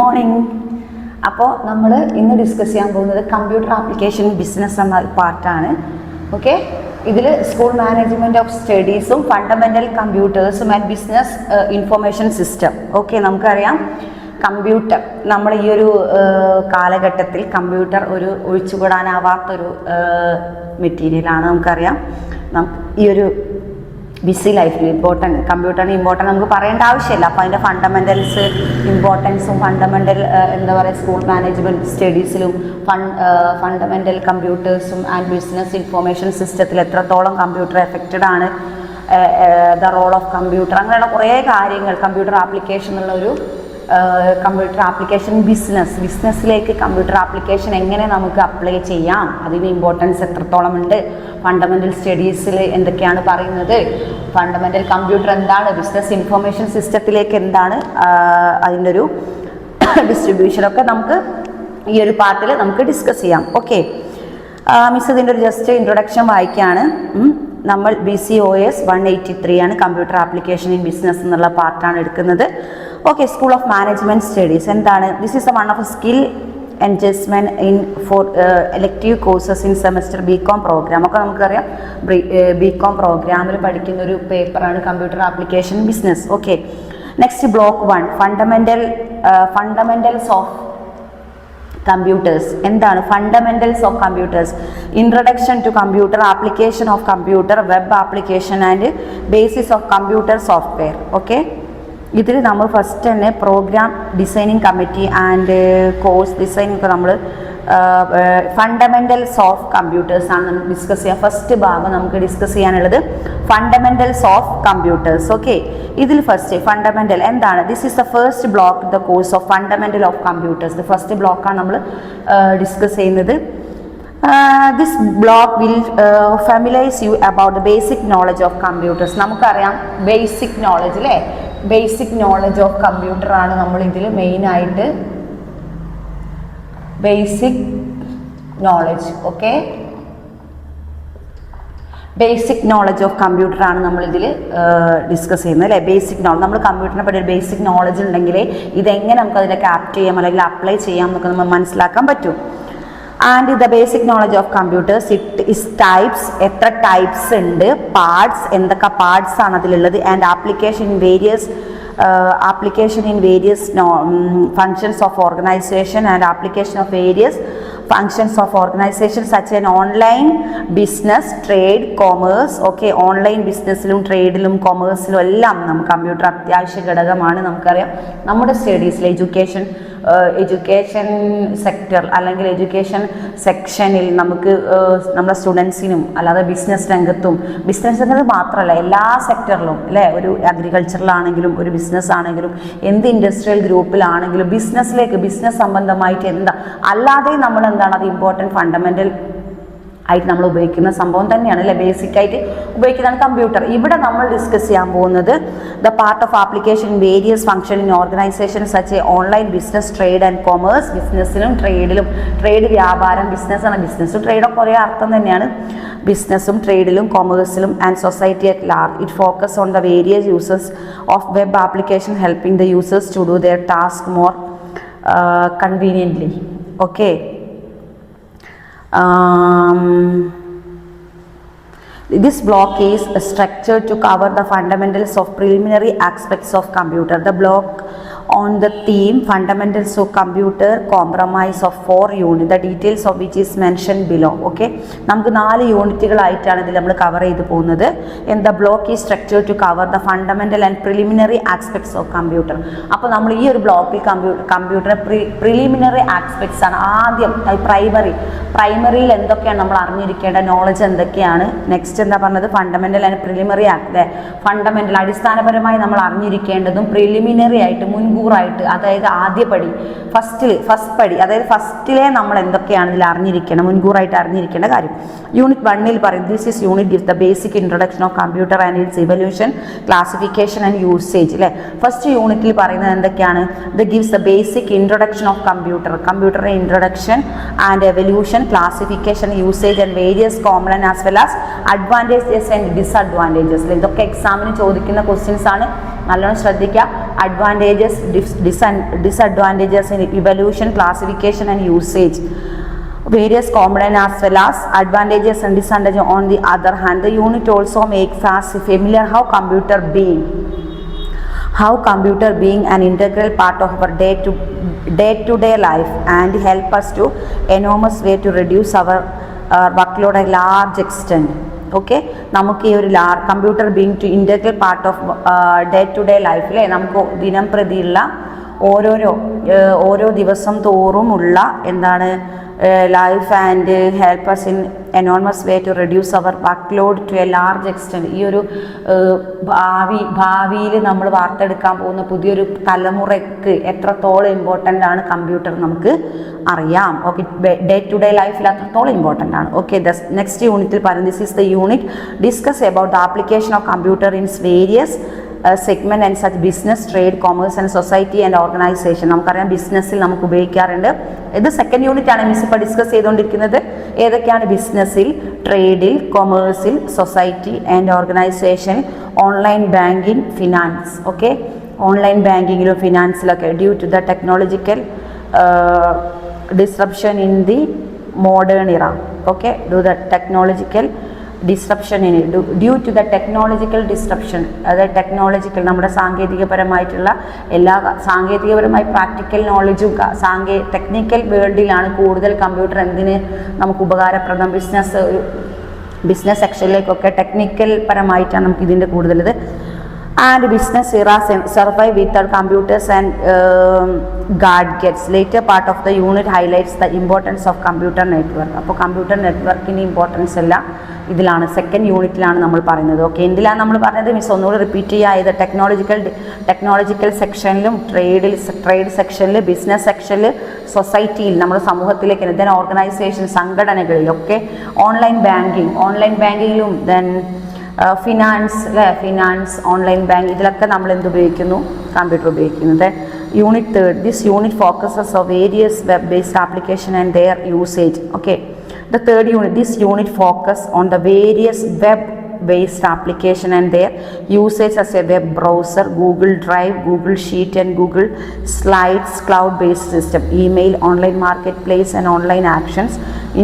Morning. അപ്പോൾ നമ്മൾ ഇന്ന് ഡിസ്കസ് ചെയ്യാൻ പോകുന്നത് കമ്പ്യൂട്ടർ ആപ്ലിക്കേഷൻ ബിസിനസ് എന്ന പാർട്ടാണ്. ഓക്കെ, ഇതിൽ സ്കൂൾ മാനേജ്മെൻറ്റ് ഓഫ് സ്റ്റഡീസും ഫണ്ടമെൻ്റൽ കമ്പ്യൂട്ടേഴ്സും and business information system. Okay, നമുക്കറിയാം കമ്പ്യൂട്ടർ നമ്മൾ ഈ ഒരു കാലഘട്ടത്തിൽ കമ്പ്യൂട്ടർ ഒരു ഒഴിച്ചുകൂടാനാവാത്തൊരു മെറ്റീരിയലാണ്. നമുക്കറിയാം ഈ ഒരു ബിസി ലൈഫിൽ കമ്പ്യൂട്ടറിന് ഇമ്പോർട്ടൻ്റ് നമുക്ക് പറയേണ്ട ആവശ്യമില്ല. അപ്പോൾ അതിൻ്റെ ഫണ്ടമെൻ്റൽസ് ഇമ്പോർട്ടൻസും ഫണ്ടമെൻ്റൽ എന്താ പറയുക സ്കൂൾ മാനേജ്മെൻറ്റ് സ്റ്റഡീസിലും ഫണ്ടമെൻ്റൽ കമ്പ്യൂട്ടേഴ്സും ആൻഡ് ബിസിനസ് ഇൻഫർമേഷൻ സിസ്റ്റത്തിൽ എത്രത്തോളം കമ്പ്യൂട്ടർ എഫക്റ്റഡ് ആണ്, ദ റോൾ ഓഫ് കമ്പ്യൂട്ടർ, അങ്ങനെയുള്ള കുറേ കാര്യങ്ങൾ കമ്പ്യൂട്ടർ ആപ്ലിക്കേഷൻ എന്നുള്ളൊരു കമ്പ്യൂട്ടർ ആപ്ലിക്കേഷൻ ബിസിനസ്സിലേക്ക് കമ്പ്യൂട്ടർ ആപ്ലിക്കേഷൻ എങ്ങനെ നമുക്ക് അപ്ലൈ ചെയ്യാം, അതിന് ഇമ്പോർട്ടൻസ് എത്രത്തോളം ഉണ്ട്, ഫണ്ടമെൻ്റൽ സ്റ്റഡീസിൽ എന്തൊക്കെയാണ് പറയുന്നത്, ഫണ്ടമെൻ്റൽ കമ്പ്യൂട്ടർ എന്താണ്, ബിസിനസ് ഇൻഫർമേഷൻ സിസ്റ്റത്തിലേക്ക് എന്താണ് അതിൻ്റെ ഒരു ഡിസ്ട്രിബ്യൂഷനൊക്കെ നമുക്ക് ഈ ഒരു പാർട്ടിൽ നമുക്ക് ഡിസ്കസ് ചെയ്യാം. ഓക്കെ, മിസ് ഇതിൻ്റെ ഒരു ജസ്റ്റ് ഇൻട്രൊഡക്ഷൻ വായിക്കുകയാണ്. നമ്മൾ BCOS 183 ആണ് കമ്പ്യൂട്ടർ ആപ്ലിക്കേഷൻ ഇൻ ബിസിനസ് എന്നുള്ള പാർട്ടാണ് എടുക്കുന്നത്. Okay, school of management studies എന്താണ്? This is one of skill enhancement in four elective courses in semester BCom പ്രോഗ്രാം. ഒക്കെ നമുക്കറിയാം BCom പ്രോഗ്രാമിൽ പഠിക്കുന്ന ഒരു പേപ്പറാണ് computer application business. Okay, next block 1 fundamentals of computers. എന്താണ് fundamentals of computers? Introduction to computer, application of computer, web application and basis of computer software. Okay, ഇതിൽ നമ്മൾ first തന്നെ program designing committee and course designing ഒക്കെ നമ്മൾ ഫണ്ടമെൻ്റൽസ് of computers ആണ് നമുക്ക് discuss ചെയ്യുക. First ഭാഗം നമുക്ക് ഡിസ്കസ് ചെയ്യാനുള്ളത് ഫണ്ടമെൻ്റൽസ് ഓഫ് കമ്പ്യൂട്ടേഴ്സ്. ഓക്കെ, ഇതിൽ ഫസ്റ്റ് ഫണ്ടമെൻ്റൽ എന്താണ്? This is the first block the course of fundamental of computers. ഇത് ഫസ്റ്റ് ബ്ലോക്കാണ് നമ്മൾ ഡിസ്കസ് ചെയ്യുന്നത്. This block will familiarize you about the basic knowledge of computers. നമുക്കറിയാം basic knowledge അല്ലേ, basic knowledge of കമ്പ്യൂട്ടറാണ് നമ്മൾ ഇതിൽ മെയിനായിട്ട് basic knowledge. Okay, basic knowledge of കമ്പ്യൂട്ടറാണ് നമ്മളിതിൽ ഡിസ്കസ് ചെയ്യുന്നത് അല്ലേ. ബേസിക് നോളജ്, നമ്മൾ കമ്പ്യൂട്ടറിനെ പറ്റി ഒരു ബേസിക് നോളജ് ഉണ്ടെങ്കിൽ ഇതെങ്ങനെ നമുക്ക് അതിലേക്ക് ആപ്റ്റ് ചെയ്യാം അല്ലെങ്കിൽ അപ്ലൈ ചെയ്യാം എന്നൊക്കെ നമ്മൾ മനസ്സിലാക്കാൻ പറ്റും. And the basic knowledge of computers it is types, എത്ര ടൈപ്സ് ഉണ്ട്, പാർട്സ് എന്തൊക്കെ പാർട്സ് ആണ് അതിലുള്ളത്, and application in various functions of organization and application of various functions of organization such as online business, trade, commerce. Okay, online ബിസിനസ്സിലും ട്രേഡിലും കൊമേഴ്സിലും എല്ലാം നമുക്ക് കമ്പ്യൂട്ടർ അത്യാവശ്യ ഘടകമാണ്. നമുക്കറിയാം നമ്മുടെ സ്റ്റഡീസിൽ എഡ്യൂക്കേഷൻ സെക്ടർ അല്ലെങ്കിൽ എഡ്യൂക്കേഷൻ സെക്ഷനിൽ നമുക്ക് നമ്മുടെ സ്റ്റുഡൻസിനും അല്ലാതെ ബിസിനസ് രംഗത്തും മാത്രമല്ല എല്ലാ സെക്ടറിലും അല്ലേ, ഒരു അഗ്രികൾച്ചറിലാണെങ്കിലും ഒരു ബിസിനസ് ആണെങ്കിലും എന്ത് ഇൻഡസ്ട്രിയൽ ഗ്രൂപ്പിലാണെങ്കിലും ബിസിനസ് സംബന്ധമായിട്ട് എന്താ അല്ലാതെ നമ്മൾ എന്താണ് അത് ഇമ്പോർട്ടൻറ്റ് ഫണ്ടമെൻ്റൽ ആയിട്ട് നമ്മൾ ഉപയോഗിക്കുന്ന സംഭവം തന്നെയാണ് അല്ലേ, ബേസിക് ആയിട്ട് ഉപയോഗിക്കുന്നതാണ് കമ്പ്യൂട്ടർ. ഇവിടെ നമ്മൾ ഡിസ്കസ് ചെയ്യാൻ പോകുന്നത് the part of application in various function in organization such a online business, trade and commerce. ബിസിനസ്സിലും ട്രേഡിലും, ട്രേഡ് വ്യാപാരം, ബിസിനസ്സും ട്രേഡൊക്കെ ഒരേ അർത്ഥം തന്നെയാണ്, ബിസിനസ്സും ട്രേഡിലും കൊമേഴ്സിലും and society at large. It focus on the various users of web application helping the users to do their task more conveniently. Okay, this block is structured to cover the fundamentals of preliminary aspects of computer. The block on the theme fundamentals of computer compromise of 4 units, the details of which is mentioned below. Okay, നമുക്ക് 4 യൂണിറ്റുകളായിട്ടാണ് ഇതിൽ നമ്മൾ cover ചെയ്ത് പോകുന്നത്. And the block is structured to cover the fundamental and preliminary aspects of computer. അപ്പോൾ നമ്മൾ ഈ ഒരു ബ്ലോക്കിൽ കമ്പ്യൂട്ടർ പ്രിലിമിനറി ആസ്പെക്ട്സ് ആണ്. ആദ്യം പ്രൈമറിയിൽ എന്തൊക്കെയാണ് നമ്മൾ അറിഞ്ഞിരിക്കേണ്ട നോളജ് എന്തൊക്കെയാണ്, നെക്സ്റ്റ് എന്താ പറഞ്ഞത് ഫണ്ടമെൻ്റൽ ആൻഡ് പ്രിലിമിനറി ഫണ്ടമെൻ്റൽ അടിസ്ഥാനപരമായി നമ്മൾ അറിഞ്ഞിരിക്കേണ്ടതും പ്രിലിമിനറി ആയിട്ട് മുൻകൂറായിട്ട്, അതായത് ആദ്യപടി ഫസ്റ്റ് പടി, അതായത് ഫസ്റ്റിലെ നമ്മൾ എന്തൊക്കെയാണ് ഇതിൽ അറിഞ്ഞിരിക്കണം, മുൻകൂറായിട്ട് അറിഞ്ഞിരിക്കേണ്ട കാര്യം. യൂണിറ്റ് 1 പറയും this is unit gives the basic introduction of computer and its evolution, classification and usage അല്ലേ. ഫസ്റ്റ് യൂണിറ്റിൽ പറയുന്നത് എന്തൊക്കെയാണ്? The gives the basic introduction of കമ്പ്യൂട്ടറിൻ്റെ introduction and evolution, classification, usage and various common as well as advantages and disadvantages. ഇതൊക്കെ എക്സാമിന് ചോദിക്കുന്ന questions ആണ്, നല്ലോണം ശ്രദ്ധിക്കുക. advantages, disadvantages in evaluation, classification and usage. Various components as well as advantages and disadvantages. On the other hand, the unit also makes us familiar how computer being an integral part of our day-to-day life and help us to enormous way to reduce our workload at large extent. Okay, നമുക്ക് ഈ ഒരു computer being to integral part of day to day ലൈഫിലെ നമുക്ക് ദിനം പ്രതിയുള്ള ഓരോ ദിവസം തോറുമുള്ള എന്താണ് life and help us in enormous way to reduce our workload to a large extent. ഈ ഒരു ഭാവിയിൽ നമ്മൾ വാർത്തെടുക്കാൻ പോകുന്ന പുതിയൊരു തലമുറയ്ക്ക് എത്രത്തോളം ഇമ്പോർട്ടൻ്റ് ആണ് കമ്പ്യൂട്ടർ നമുക്ക് അറിയാം. ഓക്കെ, ഡേ ടു ഡേ ലൈഫിൽ അത്രത്തോളം ഇമ്പോർട്ടൻ്റ് ആണ്. ഓക്കെ, നെക്സ്റ്റ് യൂണിറ്റിൽ പറയുന്നത് this is the unit discuss about the application of computer in various segment and such business, trade, commerce and society and organization. നമുക്കറിയാം ബിസിനസ്സിൽ നമുക്ക് ഉപയോഗിക്കാറുണ്ട്. ഇത് സെക്കൻഡ് യൂണിറ്റ് ആണ് മിസ് ഇപ്പോൾ ഡിസ്കസ് ചെയ്തുകൊണ്ടിരിക്കുന്നത്. ഏതൊക്കെയാണ് ബിസിനസ്സിൽ, ട്രേഡിൽ, കൊമേഴ്സിൽ, society and organization, online banking, finance. Okay, online ബാങ്കിങ്ങിലും ഫിനാൻസിലൊക്കെ due to the technological disruption in the modern era. Okay, due to the technological disruption അതായത് ടെക്നോളജിക്കൽ നമ്മുടെ സാങ്കേതികപരമായിട്ടുള്ള എല്ലാ സാങ്കേതികപരമായി പ്രാക്ടിക്കൽ നോളജും ടെക്നിക്കൽ വേൾഡിലാണ് കൂടുതൽ കമ്പ്യൂട്ടർ എന്തിന് നമുക്ക് ഉപകാരപ്രദം. ബിസിനസ് സെക്ഷനിലേക്കൊക്കെ ടെക്നിക്കൽ പരമായിട്ടാണ് നമുക്ക് ഇതിൻ്റെ കൂടുതൽ ഇത്. And business era survive without computers and gadgets. Later part of the unit highlights the importance of computer network. അപ്പോൾ കമ്പ്യൂട്ടർ നെറ്റ്വർക്കിൻ്റെ ഇമ്പോർട്ടൻസ് എല്ലാം ഇതിലാണ് സെക്കൻഡ് യൂണിറ്റിലാണ് നമ്മൾ പറയുന്നത്. ഓക്കെ, എന്തിലാണ് നമ്മൾ പറഞ്ഞത് മിസ് ഒന്നുകൂടി റിപ്പീറ്റ് ചെയ്യുക. ഇത് ടെക്നോളജിക്കൽ സെക്ഷനിലും ട്രേഡ് സെക്ഷനിൽ, ബിസിനസ് സെക്ഷനിൽ, സൊസൈറ്റിയിൽ, നമ്മുടെ സമൂഹത്തിലേക്ക്, ദെൻ ഓർഗനൈസേഷൻ സംഘടനകളിലൊക്കെ, ഓൺലൈൻ ബാങ്കിങ്ങിലും, ദെൻ ഫിനാൻസ്, ഓൺലൈൻ ബാങ്ക്, ഇതിലൊക്കെ നമ്മൾ ഉപയോഗിക്കുന്നു, കമ്പ്യൂട്ടർ ഉപയോഗിക്കുന്നത്. Unit third, this unit focuses on various web based application and their usage. Okay, the third unit, this unit focus on the various web based application and their usage as a web browser, Google Drive, Google Sheet and Google Slides, cloud based system, email, online marketplace and online actions,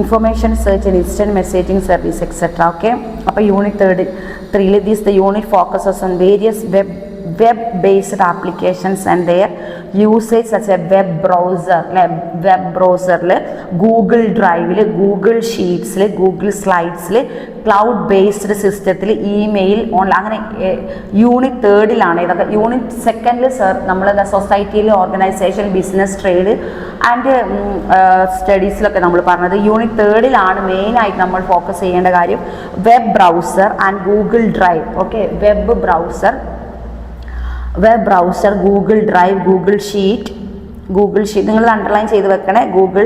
information search and instant messaging service, etc. Okay, appo unit 3 this the unit focuses on various web based applications and their usage such as web browser Google Drive, Google Sheets, Google Slides, cloud based സിസ്റ്റത്തിൽ, email, online, അങ്ങനെ unit തേർഡിലാണ് ഇതൊക്കെ. Unit സെക്കൻഡിൽ sir നമ്മൾ സൊസൈറ്റിയിൽ, organisation, business, trade and സ്റ്റഡീസിലൊക്കെ നമ്മൾ പറഞ്ഞത്. Unit തേർഡിലാണ് മെയിനായിട്ട് നമ്മൾ ഫോക്കസ് ചെയ്യേണ്ട കാര്യം web browser and Google drive. Okay, web browser, Google drive, Google sheet നിങ്ങൾ അണ്ടർലൈൻ ചെയ്ത് വെക്കണേ. Google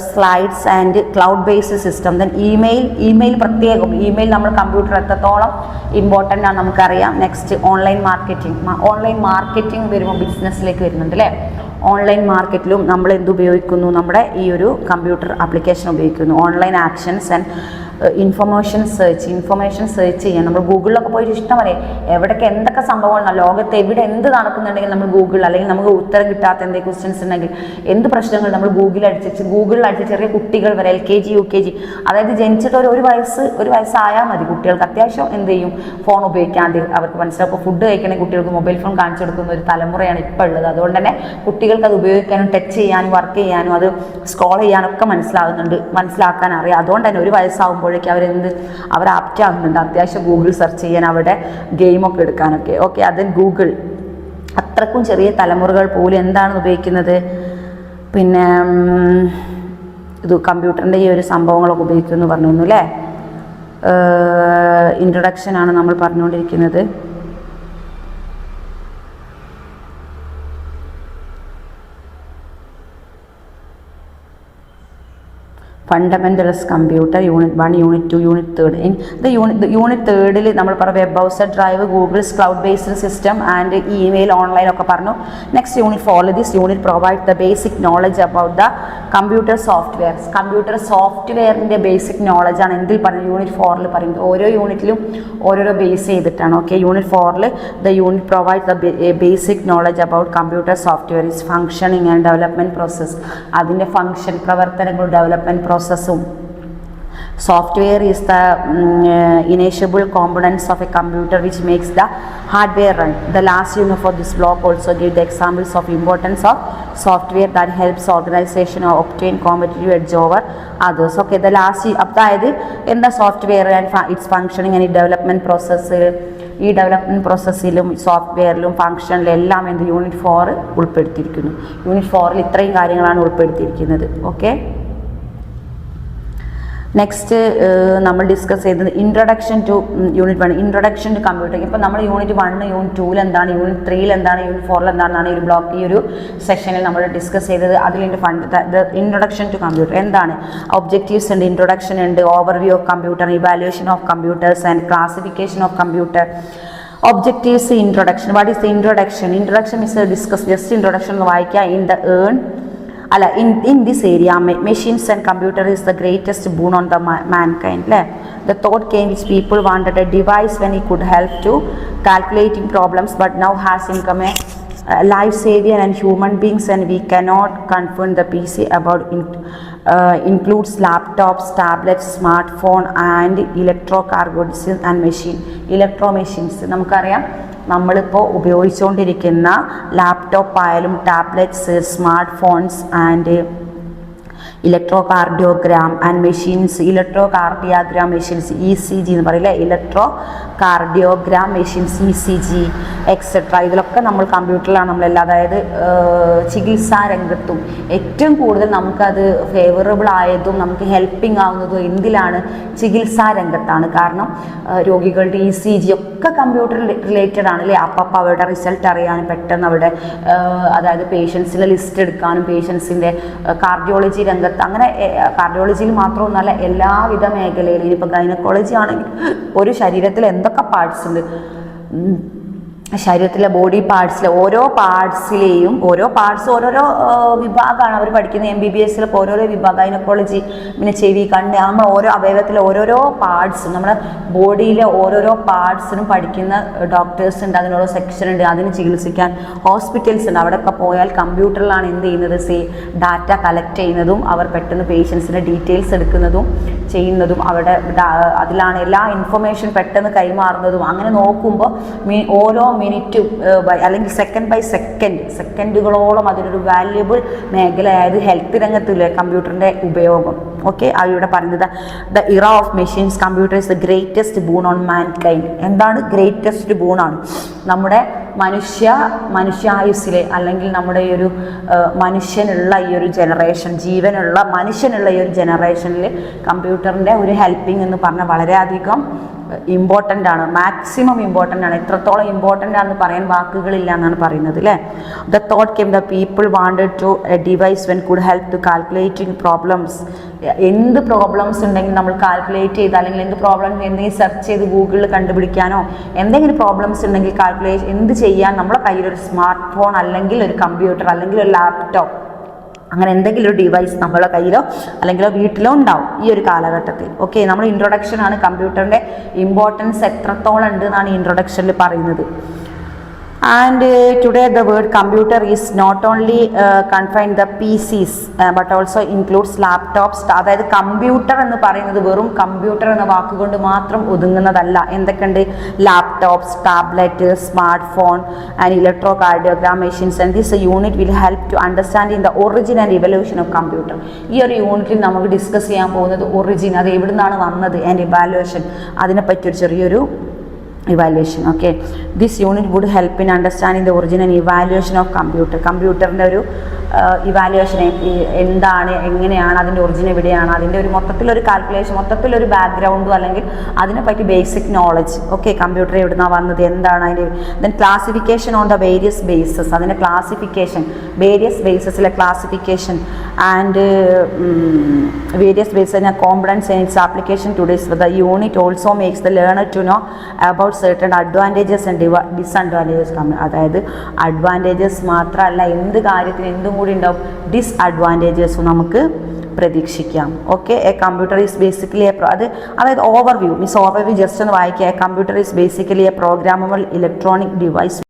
slides and cloud based system. Then email പ്രത്യേകം, ഇമെയിൽ നമ്മൾ കമ്പ്യൂട്ടർ എത്രത്തോളം ഇമ്പോർട്ടൻ്റ് ആണ് നമുക്കറിയാം. നെക്സ്റ്റ് ഓൺലൈൻ മാർക്കറ്റിംഗ് വരുമ്പോൾ ബിസിനസ്സിലേക്ക് വരുന്നുണ്ട് അല്ലേ. ഓൺലൈൻ മാർക്കറ്റിലും നമ്മൾ ഉപയോഗിക്കുന്നു, നമ്മുടെ ഈ ഒരു കമ്പ്യൂട്ടർ ആപ്ലിക്കേഷൻ ഉപയോഗിക്കുന്നു. Online actions and information search ചെയ്യാൻ നമ്മൾ ഗൂഗിളിലൊക്കെ പോയിട്ട് ഇഷ്ടം പോലെ എവിടേക്ക് എന്തൊക്കെ സംഭവമാണ് ലോകത്ത് എവിടെ എന്ത് നടക്കുന്നുണ്ടെങ്കിൽ നമ്മൾ ഗൂഗിൾ, അല്ലെങ്കിൽ നമുക്ക് ഉത്തരം കിട്ടാത്ത എന്തെങ്കിലും ക്വസ്റ്റ്യൻസ് ഉണ്ടെങ്കിൽ, എന്ത് പ്രശ്നങ്ങൾ നമ്മൾ ഗൂഗിളിൽ അടിച്ച് ചെറിയ കുട്ടികൾ വരെ LKG UKG, അതായത് ജനിച്ചിട്ട് ഒരു വയസ്സായാൽ മതി കുട്ടികൾക്ക് അത്യാവശ്യം എന്ത് ചെയ്യും, ഫോൺ ഉപയോഗിക്കാതെ അവർക്ക് മനസ്സിലാവും. അപ്പോൾ ഫുഡ് കഴിക്കണമെങ്കിൽ കുട്ടികൾക്ക് മൊബൈൽ ഫോൺ കാണിച്ചു കൊടുക്കുന്ന ഒരു തലമുറയാണ് ഇപ്പോൾ ഉള്ളത്. അതുകൊണ്ട് തന്നെ കുട്ടികൾക്ക് അത് ഉപയോഗിക്കാനും ടച്ച് ചെയ്യാനും വർക്ക് ചെയ്യാനും അത് സ്ക്രോൾ ചെയ്യാനൊക്കെ മനസ്സിലാക്കാൻ അറിയാം. അതുകൊണ്ട് തന്നെ ഒരു വയസ്സാകുമ്പോൾ അവർ ആപ്റ്റ് ആകുന്നുണ്ട് അത്യാവശ്യം ഗൂഗിൾ സെർച്ച് ചെയ്യാൻ, അവിടെ ഗെയിമൊക്കെ എടുക്കാനൊക്കെ. ഓക്കെ, അതിന് ഗൂഗിൾ അത്രക്കും ചെറിയ തലമുറകൾ പോലും എന്താണ് ഉപയോഗിക്കുന്നത്, പിന്നെ ഇത് കമ്പ്യൂട്ടറിൻ്റെ ഈ ഒരു സംഭവങ്ങളൊക്കെ ഉപയോഗിക്കുമെന്ന് പറഞ്ഞു അല്ലേ. ഇൻട്രൊഡക്ഷനാണ് നമ്മൾ പറഞ്ഞുകൊണ്ടിരിക്കുന്നത്. Fundamentals computer unit 1, unit 2, unit 3. Unit 3ൽ നമ്മൾ പറഞ്ഞു web browser drive, Google's cloud based system and email online ഒക്കെ പറഞ്ഞു. Next unit 4 this unit provide the basic knowledge about the computer software. Computer സോഫ്റ്റ്വെയറിൻ്റെ ബേസിക് നോളജാണ് എന്തിൽ പറയുന്നത്, യൂണിറ്റ് 4ൽ പറയുന്നത്. ഓരോ യൂണിറ്റിലും ഓരോരോ ബേസ് ചെയ്തിട്ടാണ്. ഓക്കെ, യൂണിറ്റ് 4ൽ the unit provide the basic knowledge about computer software is functioning and development process. അതിൻ്റെ ഫങ്ഷൻ, പ്രവർത്തനങ്ങളും ഡെവലപ്മെൻറ്റ് പ്രോസസ്സും. Software is the initiable components of a computer which makes the hardware run. The last unit for this block also give the examples of importance of software that helps organization or obtain competitive edge over others. Okay, the last അതായത് എന്താ software and it's functioning and development process. ഈ development പ്രോസസ്സിലും സോഫ്റ്റ്വെയറിലും ഫങ്ഷനിലും എല്ലാം എന്ത് unit 4 ഉൾപ്പെടുത്തിയിരിക്കുന്നു. Unit 4ൽ ഇത്രയും കാര്യങ്ങളാണ് ഉൾപ്പെടുത്തിയിരിക്കുന്നത്. Okay, next നമ്മൾ ഡിസ്കസ് ചെയ്തത് introduction to unit 1, introduction to computing. ഇപ്പോൾ നമ്മൾ യൂണിറ്റ് 1, യൂണിറ്റ് 2ൽ എന്താണ്, യൂണിറ്റ് 3ൽ എന്താണ്, യൂണിറ്റ് 4ൽ എന്താണെന്നാണ് ഈ ഒരു ബ്ലോക്ക്, ഈ ഒരു സെഷനിൽ നമ്മൾ ഡിസ്കസ് ചെയ്തത്. അതിലിൻ്റെ ഇൻട്രൊഡക്ഷൻ ടു കമ്പ്യൂട്ടർ എന്താണ്, ഒബ്ജക്റ്റീവ്സ് ഉണ്ട്, ഇൻട്രൊഡക്ഷൻ ഉണ്ട്, overview of computer, evaluation of computers and classification of computer. Objectives, introduction. What is the introduction? Introduction means discuss, just introduction എന്ന് വായിക്കുക. in this area machines and computer is the greatest boon on the mankind. The thought came which people wanted a device when it could help to calculating problems, but now has become a life savior and human beings, and we cannot confirm the PC about includes laptops, tablets, smartphone and electro-cargoes and machines. നമുക്കറിയാം നമ്മളിപ്പോൾ ഉപയോഗിച്ചുകൊണ്ടിരിക്കുന്ന laptop ആയാലും tablets, smart phones and electrocardiogram and machines. Electrocardiogram machines, ECG എന്ന് പറയില്ലേ, electrocardiogram machines, ECG etcetera. ഇതിലൊക്കെ നമ്മൾ കമ്പ്യൂട്ടറിലാണ് നമ്മളെല്ലാം. അതായത് ചികിത്സാ രംഗത്തും ഏറ്റവും കൂടുതൽ നമുക്കത് ഫേവറബിൾ ആയതും നമുക്ക് ഹെൽപ്പിംഗ് ആവുന്നതും എന്തിലാണ്, ചികിത്സാ രംഗത്താണ്. കാരണം രോഗികളുടെ ECG ഒക്കെ കമ്പ്യൂട്ടർ റിലേറ്റഡ് ആണ് അല്ലേ. അപ്പം അവരുടെ റിസൾട്ട് അറിയാനും പെട്ടെന്ന് അവിടെ അതായത് പേഷ്യൻസിൻ്റെ ലിസ്റ്റ് എടുക്കാനും പേഷ്യൻസിൻ്റെ കാർഡിയോളജി രംഗത്ത്, അങ്ങനെ കാർഡിയോളജിയിൽ മാത്രമൊന്നുമല്ല എല്ലാവിധ മേഖലയിലും. ഇനിയിപ്പോൾ ഗൈനക്കോളജി ആണെങ്കിൽ ഒരു ശരീരത്തിൽ എന്തൊക്കെ പാർട്സ് ഉണ്ട്, ശരീരത്തിലെ ബോഡി പാർട്സിലെ ഓരോ പാർട്സിലെയും ഓരോരോ വിഭാഗമാണ് അവർ പഠിക്കുന്നത്. MBBS ഓരോരോ വിഭാഗം, ഗൈനക്കോളജി, പിന്നെ ചെവി, കണ്ണ്, നമ്മൾ ഓരോ അവയവത്തിലെ ഓരോരോ പാർട്സും നമ്മുടെ ബോഡിയിലെ ഓരോരോ പാർട്സിനും പഠിക്കുന്ന ഡോക്ടേഴ്സ് ഉണ്ട്, അതിനോരോ സെക്ഷൻ ഉണ്ട്. അതിന് ചികിത്സിക്കാൻ ഹോസ്പിറ്റൽസ് ഉണ്ട്. അവിടെയൊക്കെ പോയാൽ കമ്പ്യൂട്ടറിലാണ് എന്ത് ചെയ്യുന്നത്, ഡാറ്റ കളക്ട് ചെയ്യുന്നതും അവർ പെട്ടെന്ന് പേഷ്യൻസിൻ്റെ ഡീറ്റെയിൽസ് എടുക്കുന്നതും ചെയ്യുന്നതും അവിടെ അതിലാണ് എല്ലാ ഇൻഫർമേഷൻ പെട്ടെന്ന് കൈമാറുന്നതും. അങ്ങനെ നോക്കുമ്പോൾ ഓരോ മിനിറ്റ് അല്ലെങ്കിൽ സെക്കൻഡ് ബൈ സെക്കൻഡുകളോളം അതിനൊരു വാല്യുബിൾ മേഖലയായത് ഹെൽത്ത് രംഗത്തിലെ കമ്പ്യൂട്ടറിൻ്റെ ഉപയോഗം. ഓക്കെ, ഇവിടെ പറയുന്നത് ദ ഇറ of machines computer is the greatest boon on mankind. എന്താണ് ഗ്രേറ്റസ്റ്റ് ബൂണാണ്? നമ്മുടെ മനുഷ്യായുസ്സിലെ അല്ലെങ്കിൽ നമ്മുടെ ഈ ഒരു മനുഷ്യനുള്ള ഈ ഒരു ജനറേഷൻ, ജീവനുള്ള മനുഷ്യനുള്ള ഈ ഒരു ജനറേഷനിൽ കമ്പ്യൂട്ടറിൻ്റെ ഒരു ഹെൽപ്പിംഗ് എന്ന് പറഞ്ഞാൽ വളരെയധികം ഇമ്പോർട്ടൻ്റ് ആണ്, മാക്സിമം ഇമ്പോർട്ടൻ്റ് ആണ്. എത്രത്തോളം ഇമ്പോർട്ടൻ്റ് ആണെന്ന് പറയാൻ വാക്കുകളില്ല എന്നാണ് പറയുന്നത് അല്ലേ. The thought came the people wanted to a device when could help to calculating problems. എന്ത് പ്രോബ്ലംസ് ഉണ്ടെങ്കിൽ നമ്മൾ കാൽക്കുലേറ്റ് ചെയ്ത് അല്ലെങ്കിൽ എന്ത് പ്രോബ്ലം എന്തെങ്കിലും സെർച്ച് ചെയ്ത് ഗൂഗിളിൽ കണ്ടുപിടിക്കാനോ എന്തെങ്കിലും പ്രോബ്ലംസ് ഉണ്ടെങ്കിൽ കാൽക്കുലേറ്റ് എന്ത് ചെയ്യാൻ നമ്മുടെ കയ്യിലൊരു സ്മാർട്ട് ഫോൺ അല്ലെങ്കിൽ ഒരു കമ്പ്യൂട്ടർ അല്ലെങ്കിൽ ഒരു ലാപ്ടോപ്പ്, അങ്ങനെ എന്തെങ്കിലും ഒരു ഡിവൈസ് നമ്മുടെ കയ്യിലോ അല്ലെങ്കിൽ വീട്ടിലോ ഉണ്ടാവും ഈ ഒരു കാലഘട്ടത്തിൽ. ഓക്കെ, നമ്മൾ ഇൻട്രൊഡക്ഷനാണ് കമ്പ്യൂട്ടറിൻ്റെ ഇമ്പോർട്ടൻസ് എത്രത്തോളം ഉണ്ട് എന്നാണ് ഇൻട്രൊഡക്ഷനിൽ പറയുന്നത്. And today the word computer is not only confined the PCs but also includes laptops. അതായത് കമ്പ്യൂട്ടർ എന്ന് പറയുന്നത് വെറും കമ്പ്യൂട്ടർ എന്ന വാക്കുകൊണ്ട് മാത്രം ഒതുങ്ങുന്നതല്ല. എന്തൊക്കെയുണ്ട്? Laptops, tablet, smart phone and electrocardiogram machines. And this unit will help to understanding the origin and evolution of computer. ഈ ഒരു യൂണിറ്റിൽ നമുക്ക് ഡിസ്കസ് ചെയ്യാൻ പോകുന്നത് ഒറിജിൻ, അത് എവിടെ നിന്നാണ് വന്നത്, ആൻഡ് ഇവാലുവേഷൻ, അതിനെപ്പറ്റി ഒരു ചെറിയൊരു evaluation. Okay, this unit would help in understanding the origin and evaluation of computer. കമ്പ്യൂട്ടറിൻ്റെ ഒരു ഇവാലുവേഷൻ എന്താണ്, എങ്ങനെയാണ്, അതിൻ്റെ ഒറിജിൻ എവിടെയാണ്, അതിൻ്റെ ഒരു മൊത്തത്തിലൊരു കാൽക്കുലേഷൻ, മൊത്തത്തിലൊരു ബാക്ക്ഗ്രൗണ്ടും അല്ലെങ്കിൽ അതിനെപ്പറ്റി ബേസിക് നോളജ്. ഓക്കെ, കമ്പ്യൂട്ടർ എവിടുന്നാണ് വന്നത്, എന്താണ് അതിൻ്റെ. Then classification on the various bases, അതിൻ്റെ ക്ലാസിഫിക്കേഷൻ, വേരിയസ് ബേസസിലെ ക്ലാസിഫിക്കേഷൻ ആൻഡ് വേരിയസ് ബേസിന് components and its application to the unit also makes the learner to know about certain advantages and disadvantages. അതായത് advantages മാത്രമല്ല, എന്ത് കാര്യത്തിന് എന്തും കൂടി ഉണ്ടാവും, ഡിസ്അഡ്വാൻറ്റേജസും നമുക്ക് പ്രതീക്ഷിക്കാം. Okay, a computer is basically അതായത് ഓവർവ്യൂ ജസ്റ്റ് ഒന്ന് വായിക്കുക. A computer is basically a programmable electronic device